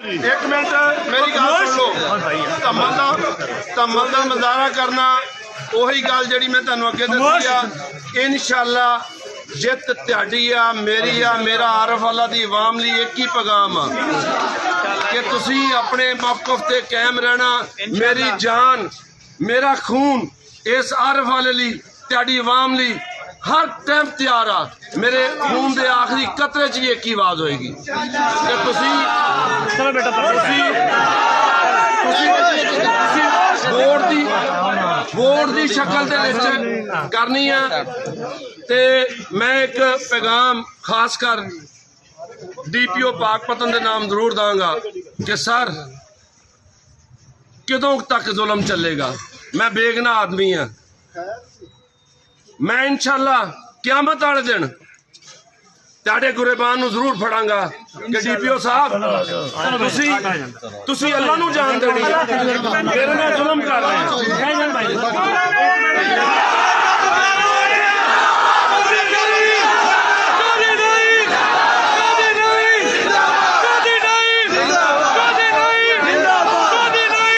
एक मिनट मेरी गल सुन लो। धम्मल का मुजाहरा करना उही गल जी मैं तुहानू अगे दसी आ। इंशाअल्ला जित तुहाडी आ मेरी आ मेरा आरफ वाला दी अवाम लई एक ही पैगाम आ कि तुसी अपने मौकफ ते कायम रहना। मेरी जान मेरा खून इस आरफ वाले लई तुहाडी अवाम लई हर टाइम तैयार आ। मेरे खून के आखिरी कतरे च भी एक ही आवाज होएगी कि वोट की शक्ल करनी है। ते मैं एक पैगाम खास कर DPO पाकपतन के नाम जरूर दांगा कि सर कदों तक जुल्म चलेगा। मैं बेगना आदमी हाँ। मैं इंशाअल्लाह क़यामत वाले दिन तुहाडे गुरेबान नूं जरूर फड़ांगा कि DPO साहब तुसी अल्लाह नूं जान देनी। मेरे नाल